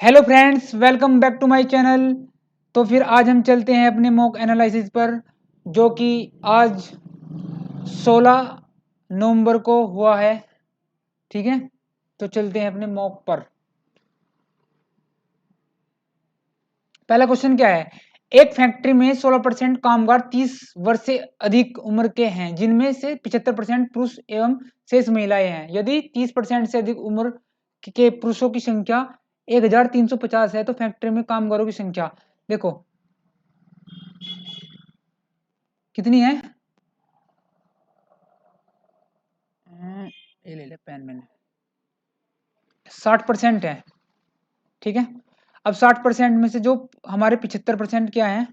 Hello friends, welcome back to my channel. तो फिर आज हम चलते हैं अपने मॉक एनालिसिस पर, जो कि आज 16 नवंबर को हुआ है। ठीक है, तो चलते हैं अपने मॉक पर। पहला क्वेश्चन क्या है? एक फैक्ट्री में 16% कामगार 30 वर्ष से अधिक उम्र के हैं, जिनमें से 75% पुरुष एवं शेष महिलाएं हैं। यदि 30% से अधिक उम्र के पुरुषों की संख्या 1350 है, तो फैक्ट्री में कामगारों की संख्या देखो कितनी है। ये ले ले पेन मैंने। 60% है। ठीक है, अब 60% में से जो हमारे 75% क्या है,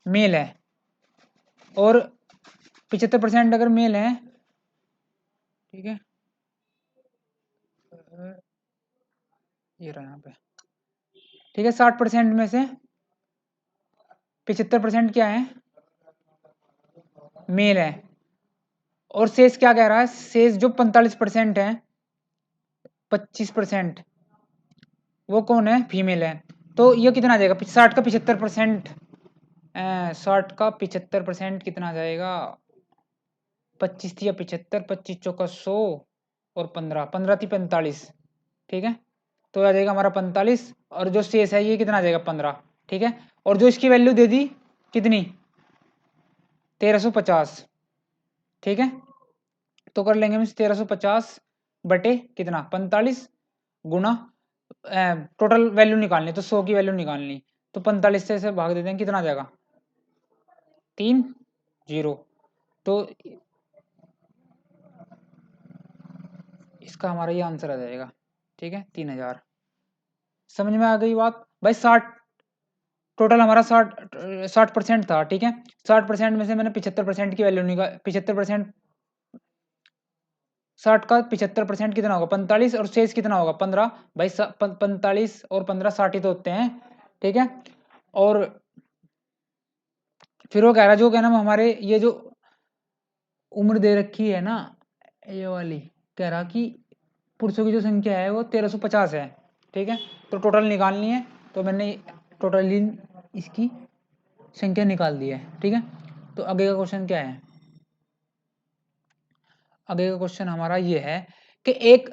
मेल है। और 75% अगर मेल है, ठीक है, ये रहा यहाँ पे। ठीक है, 60% में से 75% क्या है, मेल है। और शेष क्या कह रहा है, शेष जो 45% है, 25% वो कौन है, फीमेल है। तो ये कितना आ जाएगा, 60 का 75%, 60 का 75% कितना आ जाएगा, 25 थी या 75, 25 चौका 100 और 15, 15 थी 45। ठीक है, तो आ जाएगा हमारा 45, और जो शेष है ये कितना आ जाएगा, 15। ठीक है, और जो इसकी वैल्यू दे दी कितनी, 1350। ठीक है, तो कर लेंगे हम 1350 बटे कितना, 45 गुना टोटल वैल्यू निकालनी, तो 100 की वैल्यू निकालनी, तो 45 से इसे भाग देते हैं, कितना आ जाएगा, 30। तो इसका हमारा ये आंसर आ जाएगा। ठीक है, 3000। समझ में आ गई बात भाई। 60 टोटल हमारा 60% था। ठीक है, 60% में से मैंने 75% की वैल्यू निकाल, 75%, 60 का 75% कितना होगा, 45, और शेष कितना होगा, 15। भाई 45 और 15 60 ही तो होते हैं। ठीक है, और फिर वो कह रहा, जो कहना हमारे ये जो उम्र दे रखी है ना, ये वाली, कह रहा कि पुरुषों की जो संख्या है वो 1350 है। ठीक है, तो टोटल निकालनी है, तो मैंने टोटल इसकी संख्या निकाल दी है। ठीक है, तो आगे का क्वेश्चन क्या है, आगे का क्वेश्चन हमारा ये है कि एक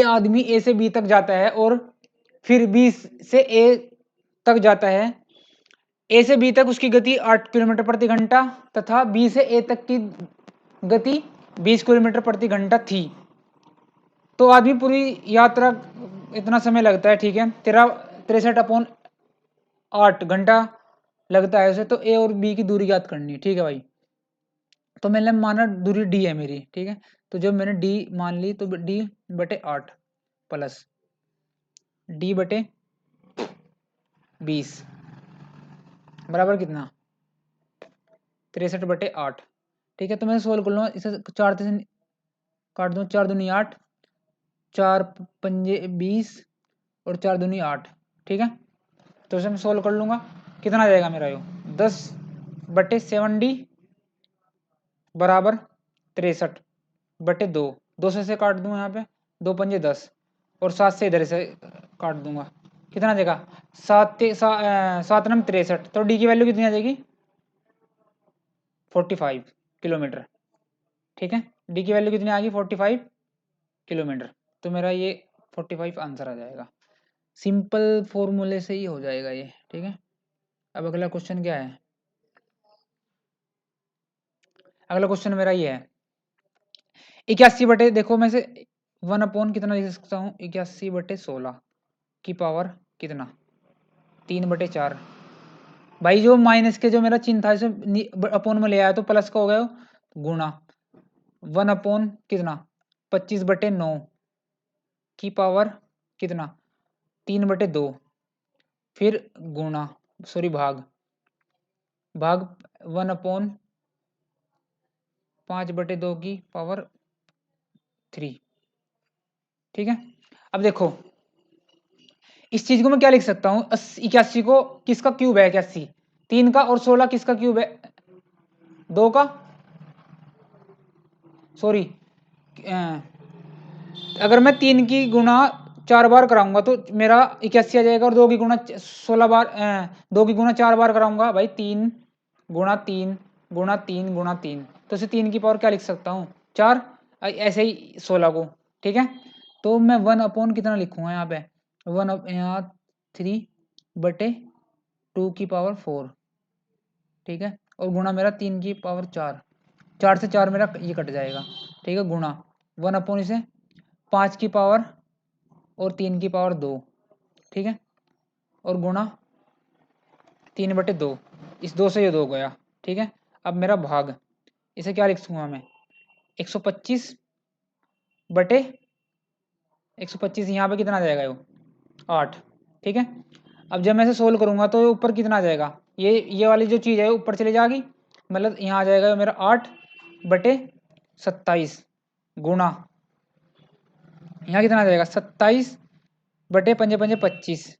आदमी ए से बी तक जाता है और फिर बी से ए तक जाता है। ए से बी तक उसकी गति 8 किलोमीटर प्रति घंटा तथा बी से ए तक की गति 20 किलोमीटर प्रति घंटा थी। तो आदमी पूरी यात्रा इतना समय लगता है। ठीक है, 63/8 घंटा लगता है उसे। तो ए और बी की दूरी याद करनी है। ठीक है भाई, तो मैंने माना दूरी डी है मेरी। ठीक है, तो जब मैंने डी मान ली, तो डी बटे 8 प्लस डी बटे 20 बराबर कितना, 63/8। ठीक है, तो मैं सोल्व कर लूँगा इसे, 4 से काट दूँ, 4 दूनी 8, 4 पंजे 20 और 4 दूनी 8। ठीक है, तो इसे मैं सोल्व कर लूँगा, कितना आ जाएगा मेरा यो, 10/7D बराबर 63/2। 2 से काट दूँ यहाँ पे, 2 पंजे 10, और 7 से इधर से काट दूंगा, कितना आ जाएगा, 7 नम 63। तो डी की वैल्यू कितनी आ जाएगी, 45 किलोमीटर। ठीक है, डी की वैल्यू कितनी आ गई, 45 किलोमीटर। तो मेरा ये 45 आंसर आ जाएगा। सिंपल फॉर्मूले से ही हो जाएगा ये। ठीक है, अब अगला क्वेश्चन क्या है, अगला क्वेश्चन मेरा ये है, 81 बटे, देखो मैं से 1 अपॉन कितना लिख सकता हूँ, 81/16 की पावर कितना, 3/4। भाई जो माइनस के जो मेरा चिन्ह था, इसे अपॉन में ले आया तो प्लस का हो गया गुणा, 1 अपॉन कितना, 25/9 की पावर कितना, 3/2, फिर गुणा, सॉरी भाग, 1/5/2 की पावर 3। ठीक है, अब देखो इस चीज को मैं क्या लिख सकता हूँ, 81 को किसका क्यूब है, 81 3 का, और 16 किसका क्यूब है, 2 का, सॉरी, अगर मैं 3 की गुणा 4 बार कराऊंगा तो मेरा 81 आ जाएगा, और 2 की गुणा 16 बार 2 की गुणा 4 बार कराऊंगा भाई 3 गुणा 3 गुणा 3 गुणा 3, तो इसे 3 की पावर क्या लिख सकता हूँ 4, ऐसे ही 16 को। ठीक है, तो मैं 1 अपॉन कितना लिखूंगा यहाँ पे 1 यहाँ 3/2 की पावर 4। ठीक है, और गुणा मेरा 3 की पावर 4, 4 से 4 मेरा ये कट जाएगा। ठीक है, गुणा 1 अपॉन इसे 5 की पावर और 3 की पावर 2। ठीक है, और गुणा 3/2, इस 2 से ये 2 गया। ठीक है, अब मेरा भाग, इसे क्या लिख सकूंगा मैं 125/125, यहाँ पे कितना आ जाएगा वो 8। ठीक है, अब जब मैं इसे सोल्व करूंगा तो ऊपर कितना आ जाएगा, ये वाली जो चीज़ है ऊपर चली जाएगी, मतलब यहाँ आ जाएगा मेरा 8/27 गुणा यहाँ कितना आ जाएगा 27/5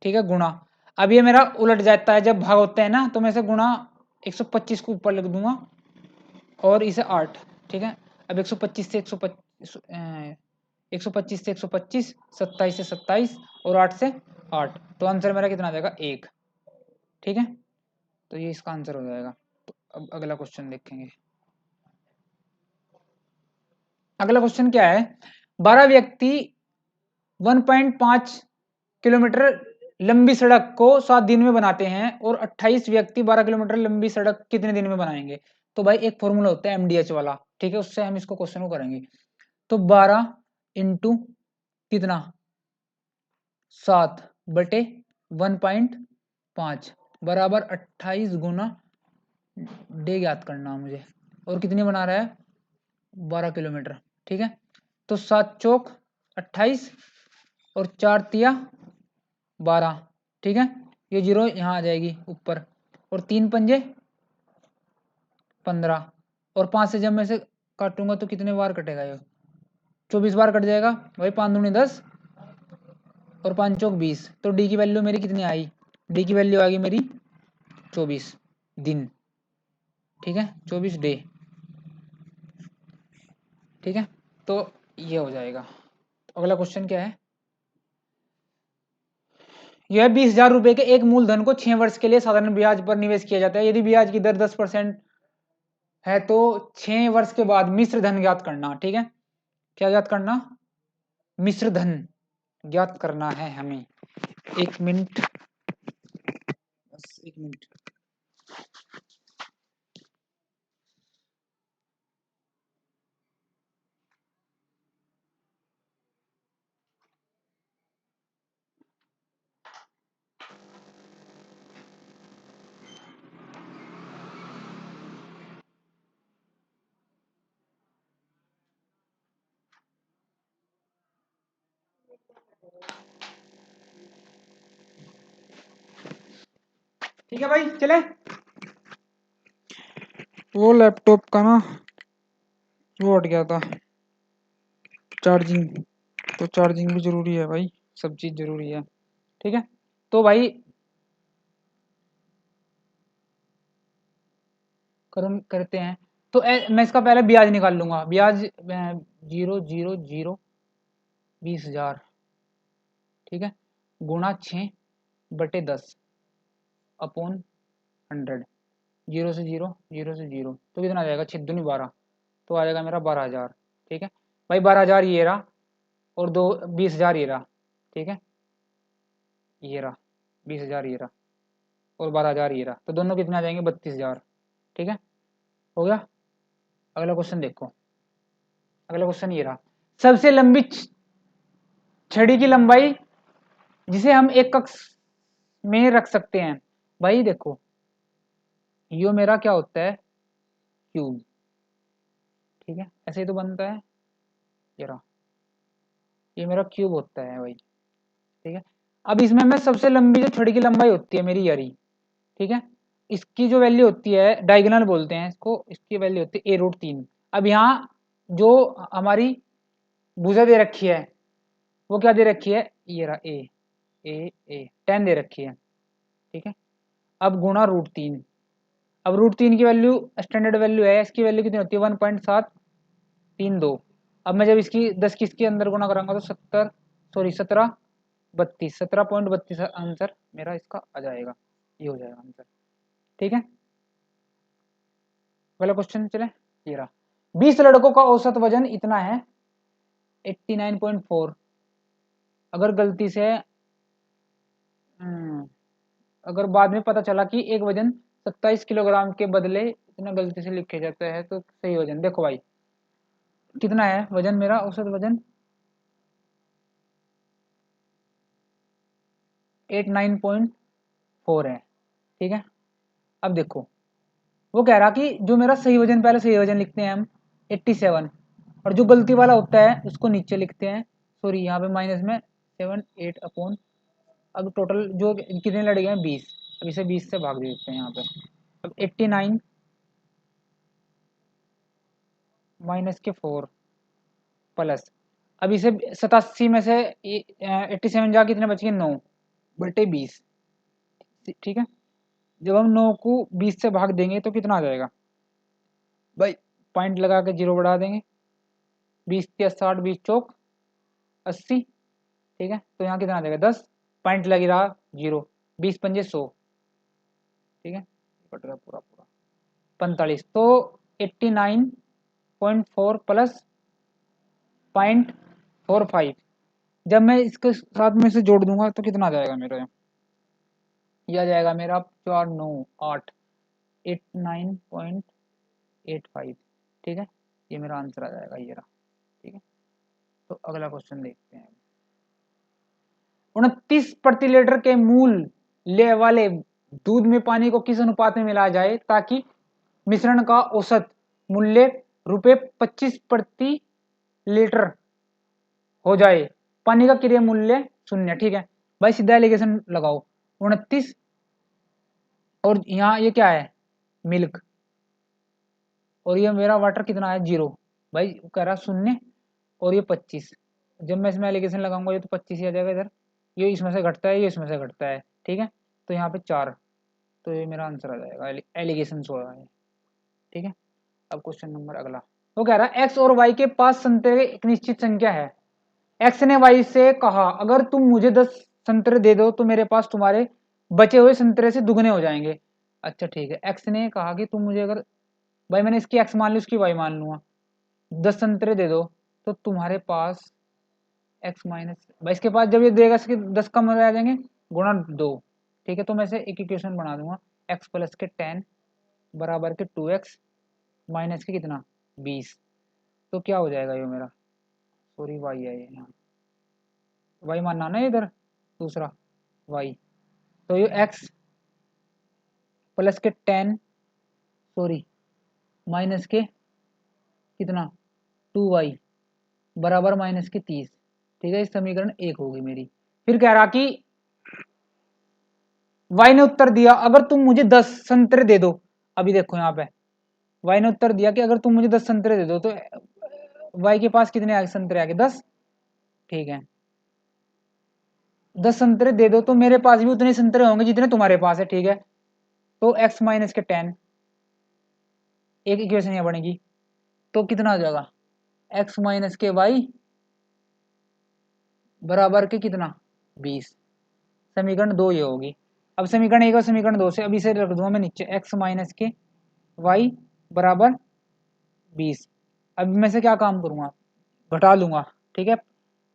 ठीक है, गुणा अब ये मेरा उलट जाता है जब भाग होता है ना, तो मैं इसे गुणा 125 को ऊपर लिख दूंगा और इसे 8। ठीक है, अब 125 से 125 से 125, 27 से 27 और 8 से 8, तो आंसर मेरा कितना आ जाएगा 1। ठीक है, तो ये इसका आंसर हो जाएगा। तो अब अगला क्वेश्चन देखेंगे। अगला क्वेश्चन क्या है, 12 व्यक्ति 1.5 किलोमीटर लंबी सड़क को 7 दिन में बनाते हैं और 28 व्यक्ति 12 किलोमीटर लंबी सड़क कितने दिन में बनाएंगे। तो भाई एक फॉर्मूला होता है एमडीएच वाला, ठीक है, उससे हम इसको क्वेश्चन को करेंगे। तो 12 इंटू कितना 7/1.5 बराबर 28 गुना डे ज्ञात करना मुझे, और कितनी बना रहा है 12 किलोमीटर। ठीक है, तो 7 चौक 28 और 4 तिया 12। ठीक है, ये जीरो यहाँ आ जाएगी ऊपर, और 3 पंजे 15, और 5 से जब मैं इसे काटूंगा तो कितने बार कटेगा ये 24 बार कट जाएगा भाई, 5 दूनी 10 और 5 चौक 20, तो डी की वैल्यू मेरी कितनी आई, डी की वैल्यू आ गई मेरी 24 दिन। ठीक है, 24 डे। ठीक है, तो ये हो जाएगा। तो अगला क्वेश्चन क्या है, यह 20,000 रुपए के एक मूलधन को 6 वर्ष के लिए साधारण ब्याज पर निवेश किया जाता है। यदि ब्याज की दर 10% है तो 6 वर्ष के बाद मिश्र धन ज्ञात करना। ठीक है, क्या ज्ञात करना, मिश्र धन ज्ञात करना है हमें। 1 मिनट, बस 1 मिनट। ठीक है भाई, चले। वो लैपटॉप का ना वो हट गया था चार्जिंग, तो चार्जिंग भी जरूरी है भाई, सब चीज जरूरी है। ठीक है, तो भाई करते हैं। तो मैं इसका पहले ब्याज निकाल लूंगा, ब्याज 0,0,0,20,000। ठीक है, गुणा 6/10 अपॉन 100, 0 से 0, 0 से 0, तो कितना आ जाएगा 6 दूनी 12, तो आ जाएगा मेरा 12,000। ठीक है भाई, 12,000 ये रहा, और 20,000 ये रहा। ठीक है, ये रहा 20,000 ये रहा, और 12,000 ये रहा, तो दोनों कितने आ जाएंगे 32,000। ठीक है, हो गया। अगला क्वेश्चन देखो, अगला क्वेश्चन ये रहा, सबसे लंबी छड़ी की लंबाई जिसे हम एक कक्ष में रख सकते हैं। भाई देखो, यो मेरा क्या होता है क्यूब। ठीक है, ऐसे ही तो बनता है, ये रहा, ये मेरा क्यूब होता है भाई। ठीक है, अब इसमें मैं सबसे लंबी जो छड़ी की लंबाई होती है मेरी यारी, ठीक है, इसकी जो वैल्यू होती है डायगोनल बोलते हैं इसको, इसकी वैल्यू होती है a√3। अब यहाँ जो हमारी भुजा दे रखी है वो क्या दे रखी है, ये रहा ए 10 दे रखी है। ठीक है, अब गुणा √3, अब √3 की वैल्यू स्टैंडर्ड वैल्यू है, इसकी वैल्यू कितनी होती है 1.732। अब मैं जब इसकी 10 की इसके अंदर गुणा कराऊंगा तो 70 सॉरी 1732, 17.32 आंसर मेरा इसका आ जाएगा, ये हो जाएगा आंसर। ठीक है, पहला क्वेश्चन चले, ये रहा। 20 लड़कों का औसत वजन इतना है 89.4। अगर गलती से अगर बाद में पता चला कि एक वजन 27 किलोग्राम के बदले इतना गलती से लिखे जाता है तो सही वजन देखो भाई कितना है वजन, मेरा औसत वजन 89.4 है। ठीक है, अब देखो वो कह रहा कि जो मेरा सही वजन, पहले सही वजन लिखते हैं हम 87, और जो गलती वाला होता है उसको नीचे लिखते हैं, सॉरी यहाँ पे माइनस में 7 8 अपॉन, अब टोटल जो कितने लड़के हैं 20, अब इसे 20 से भाग देते हैं यहाँ पे। अब 89 माइनस के 4 प्लस, अब इसे 87 में से 87 जा कितने बच गए 9 बटे 20। ठीक है, जब हम 9 को 20 से भाग देंगे तो कितना आ जाएगा भाई, पॉइंट लगा के 0 बढ़ा देंगे, 20 या 60, 20 चौक 80। ठीक है, तो यहाँ कितना आ जाएगा 10, पॉइंट लग रहा 0, 20 पंजे 100। ठीक है, कट गया पूरा पूरा 45, तो 89.4 प्लस 0.45, जब मैं इसके साथ में से जोड़ दूंगा तो कितना आ जाएगा मेरा, ये आ जाएगा मेरा 498 89.85। ठीक है, ये मेरा आंसर आ जाएगा, ये रहा। ठीक है, तो अगला क्वेश्चन देखते हैं। 29 प्रति लीटर के मूल ले वाले दूध में पानी को किस अनुपात में मिलाया जाए ताकि मिश्रण का औसत मूल्य ₹25 प्रति लीटर हो जाए, पानी का क्रिया मूल्य 0। ठीक है भाई, सीधा एलिगेशन लगाओ, 29 और यहाँ ये क्या है मिल्क, और ये मेरा वाटर कितना है 0, भाई कह रहा 0 और ये 25, जब मैं इसमें एलिगेशन लगाऊंगा ये तो 25 ही आ जाएगा इधर, ये इसमें से घटता है, ये इसमें से घटता है। ठीक है, तो यहाँ पे 4, तो ये मेरा आंसर आ जाएगा, एलिगेशन 16 है। ठीक है, अब क्वेश्चन नंबर अगला, वो कह रहा है एक्स और वाई के पास संतरे एक निश्चित संख्या है। एक्स ने वाई से कहा अगर तुम मुझे 10 संतरे दे दो तो मेरे पास तुम्हारे बचे हुए संतरे से दुगने हो जाएंगे। अच्छा ठीक है, एक्स ने कहा कि तुम मुझे अगर, भाई मैंने इसकी एक्स मान ली उसकी वाई मान लूंगा, 10 संतरे दे दो तो तुम्हारे पास एक्स माइनस, भाई इसके पास जब ये देगा इसके 10 कम हो जाएंगे गुणा 2। ठीक है, तो मैं से एक इक्वेशन बना दूंगा, एक्स प्लस के 10 बराबर के 2x माइनस के कितना 20, तो क्या हो जाएगा ये मेरा, सॉरी वाई है ये यहाँ, वाई मानना ना इधर दूसरा वाई, तो ये एक्स प्लस के 10 सॉरी माइनस के कितना 2y बराबर माइनस के 30। ठीक है, इस समीकरण 1 होगी मेरी। फिर कह रहा कि y ने उत्तर दिया अगर तुम मुझे 10 संतरे दे दो, अभी देखो यहाँ पे y ने उत्तर दिया कि अगर तुम मुझे 10 संतरे दे दो तो y के पास कितने संतरे आ गए 10। ठीक है, 10 संतरे दे दो तो मेरे पास भी उतने संतरे होंगे जितने तुम्हारे पास है। ठीक है, तो x माइनस के 10, एक इक्वेशन यहाँ बनेगी, तो कितना आ जाएगा x माइनस के वाई बराबर के कितना 20, समीकरण 2 ये होगी। अब समीकरण 1 और समीकरण 2 से, अब इसे रख दूंगा मैं नीचे, x माइनस के वाई बराबर 20। अब मैं से क्या काम करूंगा, घटा लूंगा। ठीक है,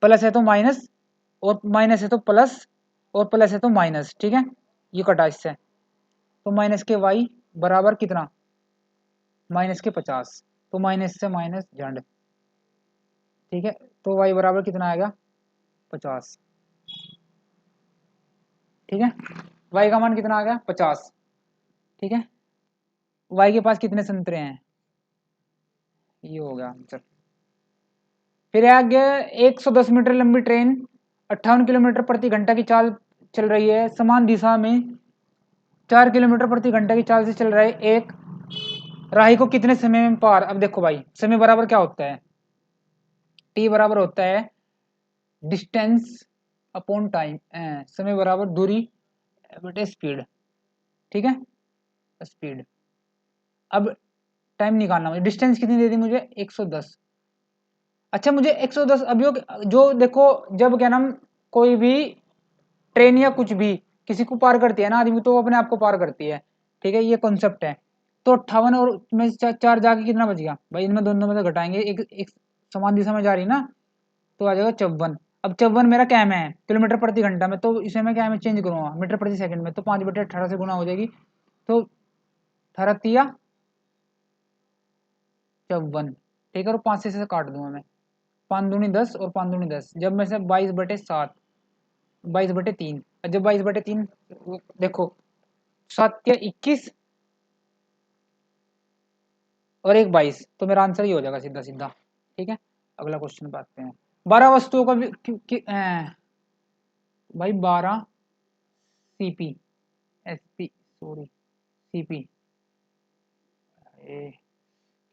प्लस है तो माइनस, और माइनस है तो प्लस, और प्लस है तो माइनस। ठीक है, ये कटा इससे, तो माइनस के वाई बराबर कितना माइनस के 50, तो माइनस से माइनस झंड। ठीक है, तो वाई बराबर कितना आएगा 50। ठीक है, वाई का मान कितना आ गया 50। ठीक है, वाई के पास कितने संतरे हैं, ये हो गया आंसर। फिर आगे 110 मीटर लंबी ट्रेन 58 किलोमीटर प्रति घंटा की चाल चल रही है, समान दिशा में 4 किलोमीटर प्रति घंटा की चाल से चल रहे एक राही को कितने समय में पार, अब देखो भाई समय बराबर क्या होता है, टी बराबर होता है डिस्टेंस अपॉन टाइम, समय बराबर दूरी बटे स्पीड। ठीक है, स्पीड, अब टाइम निकालना मुझे, डिस्टेंस कितनी दे दी मुझे 110, अच्छा मुझे 110 अभी जो देखो, जब क्या नाम कोई भी ट्रेन या कुछ भी किसी को पार करती है ना आदमी, तो वो अपने आप को पार करती है, ठीक है, ये कॉन्सेप्ट है। तो 58 और में से चार जाके कितना बच गया भाई, इनमें दोनों में से घटाएंगे, एक समान दिशा में जा रही ना, तो आ जाएगा 54। अब 54 मेरा क्या में है किलोमीटर प्रति घंटा में, तो इसे मैं क्या में चेंज करूंगा मीटर प्रति सेकंड में, तो 5/18 से गुना हो जाएगी, तो 18 54, ठीक है, और 5 से काट दूंगा मैं, 5 दूनी 10 और 5 दूनी 10, जब में से 22/7, 22/3, जब 22/3 देखो 7 या 21 और एक 22, तो मेरा आंसर ही हो जाएगा सीधा सीधा, ठीक है। अगला क्वेश्चन पे आते हैं। 12 वस्तुओं का भाई 12 सीपी एसपी सॉरी सीपी, क्या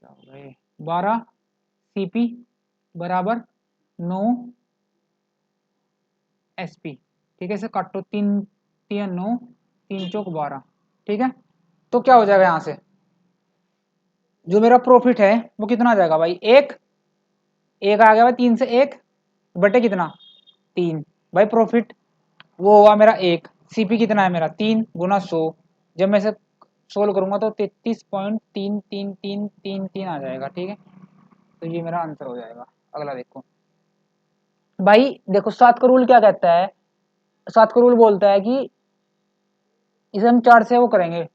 हो गया ये, 12 सीपी बराबर 9 एसपी, ठीक है, इसे काटो, 3 3 9, 3 चौक 12, ठीक है। तो क्या हो जाएगा यहाँ से, जो मेरा प्रॉफिट है वो कितना आ जाएगा भाई, एक एक आ गया भाई, 3 से 1 बटे कितना 3, भाई प्रॉफिट वो हुआ मेरा एक, सीपी कितना है मेरा 3 × 100, जब मैं इसे सोल्व करूंगा तो 33.333333 आ जाएगा, ठीक है। तो ये मेरा आंसर हो जाएगा। अगला देखो भाई, देखो 7 का रूल क्या कहता है, 7 का रूल बोलता है कि इसे हम 4 से वो करेंगे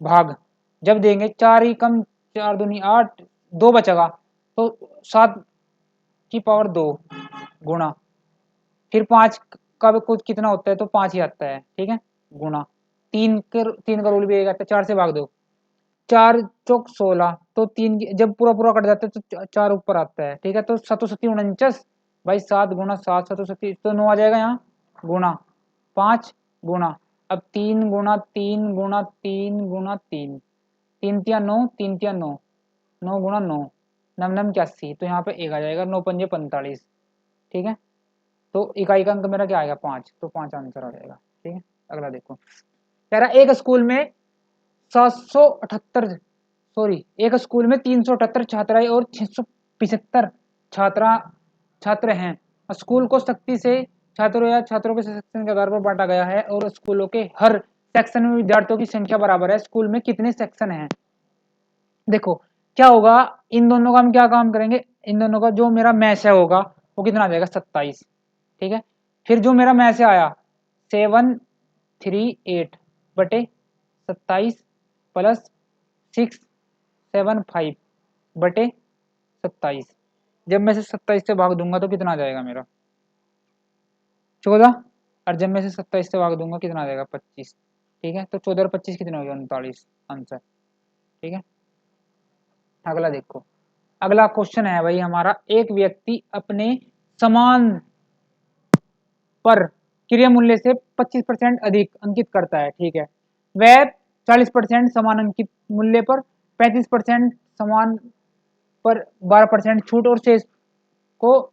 भाग, जब देंगे 4 ही कम 4 दूनी 8, 2 बचेगा, तो 7 की पावर 2 गुणा, फिर 5 का भी कुछ कितना होता है, तो 5 ही आता है, ठीक है, गुणा 3 का रूल भी यही कहता है, 4 से भाग दो, 4 चौक 16, तो 3 जब पूरा पूरा कट जाता है तो 4 ऊपर आता है, ठीक है, तो 7 7 49, भाई 7 × 7 7 तो 9 आ जाएगा यहाँ, गुणा 5 गुणा, अब 3 × 3 × 3 × 3, 3 × 3 = 9, 3 × 3 = 9, 9 × 9 9 9 81, तो यहाँ पे एक आ जाएगा, 9 × 5 = 45, ठीक है। तो इकाई का अंक मेरा क्या आएगा 5, तो 5 आंसर आ जाएगा, ठीक है। अगला देखो, कह रहा एक स्कूल में 778 सॉरी एक स्कूल में 378 छात्राएं और 675 छात्रा छात्र हैं। स्कूल को सख्ती से छात्रों या छात्रों के सेक्शन के आधार पर बांटा गया है और स्कूलों के हर सेक्शन में विद्यार्थियों की संख्या बराबर है, स्कूल में कितने सेक्शन हैं। देखो क्या होगा, इन दोनों का हम क्या काम करेंगे, इन दोनों का जो मेरा मैच है होगा वो कितना आ जाएगा 27, ठीक है। फिर जो मेरा मैच है आया 738/27 प्लस 675/27, जब मैं से 27 से भाग दूंगा तो कितना आ जाएगा मेरा 14, और जब मैं से 27 से भाग दूंगा कितना आ जाएगा 25, ठीक है। तो 14 और 25 कितना हो गया 39 आंसर, ठीक है। अगला देखो, अगला क्वेश्चन है भाई हमारा, एक व्यक्ति अपने समान पर क्रिया मूल्य से 25% अधिक अंकित करता है, ठीक है, वह 40% समान अंकित मूल्य पर, 35% समान पर 12% छूट और शेष को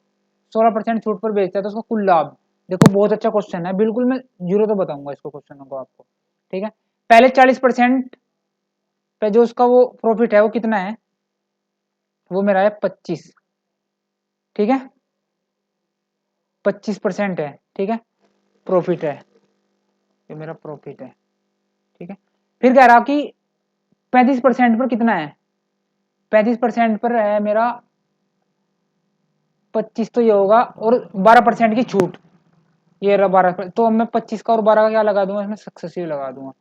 16% छूट पर बेचता है, तो उसका कुल लाभ। देखो बहुत अच्छा क्वेश्चन है, बिल्कुल मैं जीरो तो बताऊंगा इसको क्वेश्चन को आपको, ठीक है। पहले 40% पे जो उसका वो प्रॉफिट है वो कितना है, वो मेरा है 25, ठीक है, 25% है, ठीक है, प्रॉफिट है, ये मेरा प्रॉफिट है, ठीक है। फिर कह रहा कि 35% पर कितना है, 35% पर है मेरा 25, तो ये होगा, और 12% की छूट, ये रहा 12, तो अब मैं 25 का और 12 का क्या लगा दूंगा इसमें, सक्सेसिव लगा दूंगा,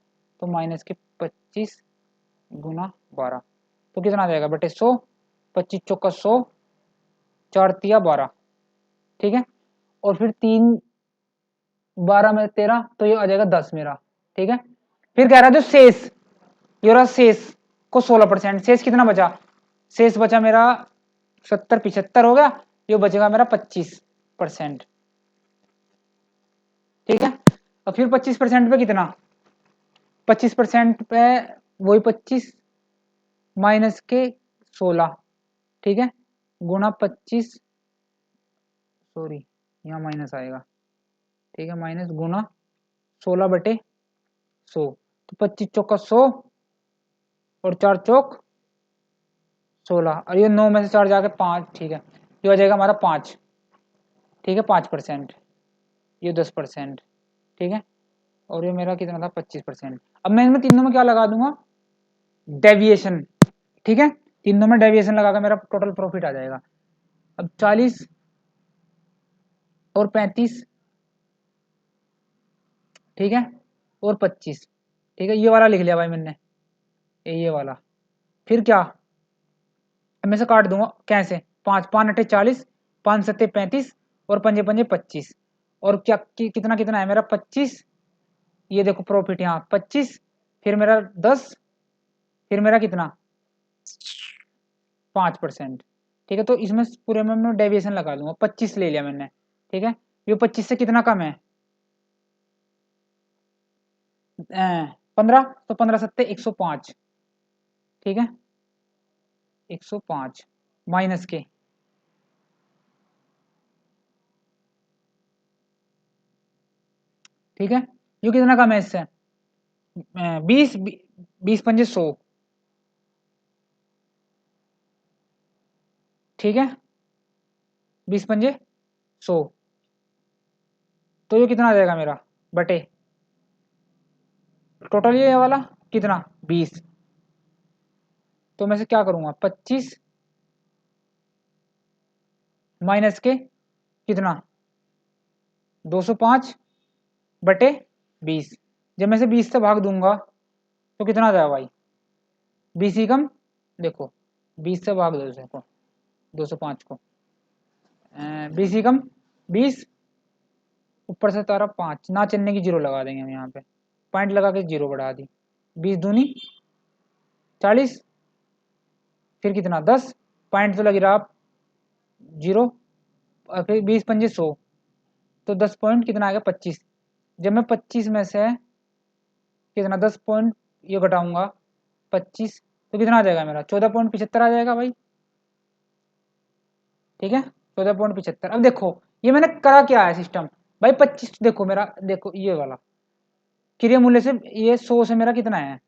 तो माइनस के 25 × 12, तो कितना आ जाएगा बेटे 100, 25 × 100, 4 × 3 = 12, ठीक है। और फिर 3 12 में 13, तो ये आ जाएगा 10 मेरा, ठीक है। फिर कह रहा जो शेष, ये रहा शेष को 16%, शेष कितना बचा, शेष बचा मेरा 70 75 हो गया, ये बचेगा मेरा 25%, ठीक है। और फिर 25% पे कितना, 25% पे वही 25 माइनस के 16, ठीक है, गुणा 25 सॉरी यहाँ माइनस आएगा, ठीक है, माइनस गुणा 16/100, तो 25 × 100 और 4 × 4 = 16, और ये 9 में से 4 जाके 5, ठीक है। ये हो जाएगा हमारा 5, ठीक है 5%, ये 10%, ठीक है, और ये मेरा कितना था 25%। अब मैं इनमें तीनों में क्या लगा दूंगा, डेविएशन, ठीक है, तीनों में डेविएशन लगाकर मेरा टोटल प्रॉफिट आ जाएगा। अब 40 और 35, ठीक है, और 25, ठीक है, ये वाला लिख लिया भाई मैंने, ये वाला। फिर क्या, मैं से काट दूंगा कैसे, 5 5 अट्ठे 40, 5 सत्ते 35, और पंजे पंजे 25, और क्या कितना कितना है मेरा 25, ये देखो प्रॉफिट यहाँ 25, फिर मेरा 10, फिर मेरा कितना 5%, ठीक है। तो इसमें पूरे में मैं डेविएशन लगा दूंगा, 25 ले लिया मैंने, ठीक है, ये 25 से कितना कम है 15, तो 15 सत्ते 105, ठीक है, 105 माइनस के, ठीक है, ये कितना कम है इससे 20, 20 पंजे 100, ठीक है, 20 पंजे 100, तो ये कितना आ जाएगा मेरा बटे टोटल ये वाला कितना 20, तो मैं से क्या करूंगा 25 माइनस के कितना 205 बटे 20, जब मैं से 20 से भाग दूंगा तो कितना आ जाएगा भाई 20 ही कम, देखो 20 से भाग दो इसको 205 को, 20 ही कम 20, ऊपर से तारा 5 ना चलने की जीरो लगा देंगे हम यहाँ पे, पॉइंट लगा के जीरो बढ़ा दी, 20 दूनी 40, फिर कितना 10, पॉइंट तो लग रहा आप जीरो, और फिर 20 पंजे 100, तो 10 पॉइंट कितना आ गया 25, जब मैं 25 में से कितना 10 पॉइंट ये घटाऊंगा 25, तो कितना आ जाएगा मेरा 14.75 आ जाएगा भाई, ठीक है 14.75। अब देखो ये मैंने करा क्या है सिस्टम भाई, 25 देखो मेरा, देखो ये वाला क्रिया मूल्य से ये 100 से मेरा कितना है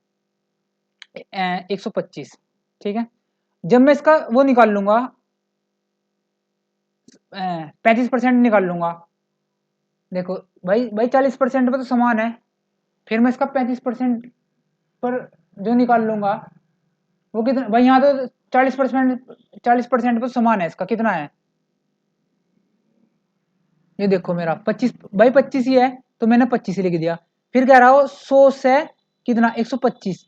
125, ठीक है, जब मैं इसका वो निकाल लूंगा 35% निकाल लूंगा, देखो भाई भाई 40% पर तो समान है, फिर मैं इसका 35% पर जो निकाल लूंगा वो कितना भाई, यहाँ तो 40%, 40% पर समान है, इसका कितना है, ये देखो मेरा 25 भाई 25 ही है, तो मैंने 25 ही लिख दिया, फिर कह रहा हो 100 से कितना 125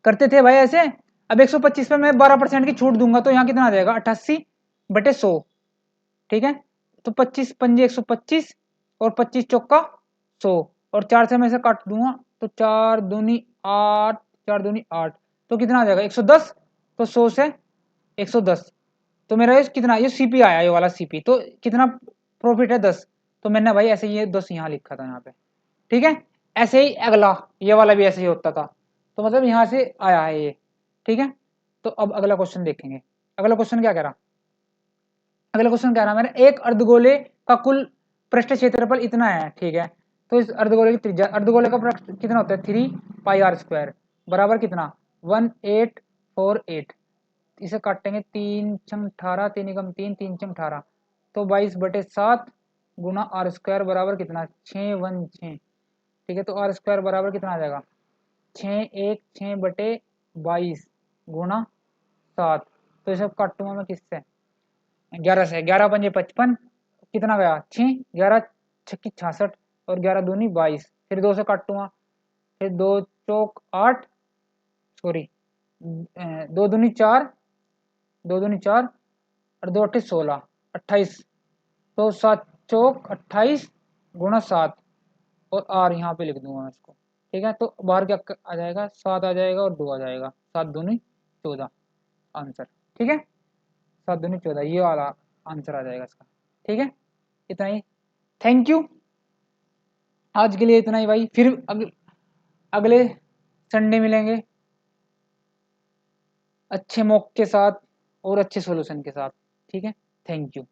करते थे भाई ऐसे, अब 125 पे मैं 12% की छूट दूंगा तो यहाँ कितना आ जाएगा 88 बटे 100, ठीक है, तो 25 पंजे 125, और 25 चौका 100, और 4 से मैं इसे काट दूंगा, तो 4 दूनी 8, 4 दूनी 8, तो कितना आ जाएगा 110, तो 100 से 110, तो मेरा ये कितना ये सीपी आया, ये वाला सीपी, तो कितना प्रॉफिट है 10, तो मैंने भाई ऐसे ये 10 यहाँ लिखा था यहाँ पे, ठीक है, ऐसे ही अगला ये वाला भी ऐसे ही होता था, तो मतलब यहाँ से आया है ये, ठीक है। तो अब अगला क्वेश्चन देखेंगे, अगला क्वेश्चन क्या कह रहा, अगला क्वेश्चन कह रहा मेरा एक अर्धगोले का कुल पृष्ठ क्षेत्रफल इतना है, ठीक है, तो इस अर्धगोले की त्रिज्या, अर्धगोले का पृष्ठ कितना होता है 3 पाई r² बराबर कितना 1848, इसे काटेंगे 3 छंग 18, 3 एकम 3, 3 छंग 18, तो 22/7 गुना r² बराबर कितना 616, ठीक है, तो r² बराबर कितना आ जाएगा 6 1 6/22 गुना 7, तो ये सब काटूंगा मैं किससे 11 से, 11 पंजे 55, कितना गया 6, 11 छक्की 66, और 11 दूनी 22, फिर 2 से काटूंगा, फिर 2 चौक 8, सॉरी 2 दूनी 4, 2 दूनी 4, और 2 अट्ठे 16, 28, तो 7 चौक 28 गुणा 7, और आर यहाँ पे लिख दूंगा मैं इसको, ठीक है, तो बाहर क्या आ जाएगा 7 आ जाएगा और 2 आ जाएगा, 7 दूनी 14 आंसर, ठीक है, 7 दूनी 14 ये वाला आंसर आ जाएगा इसका, ठीक है, इतना ही, थैंक यू, आज के लिए इतना ही भाई, फिर अगले संडे मिलेंगे अच्छे मॉक के साथ और अच्छे सॉल्यूशन के साथ, ठीक है, थैंक यू।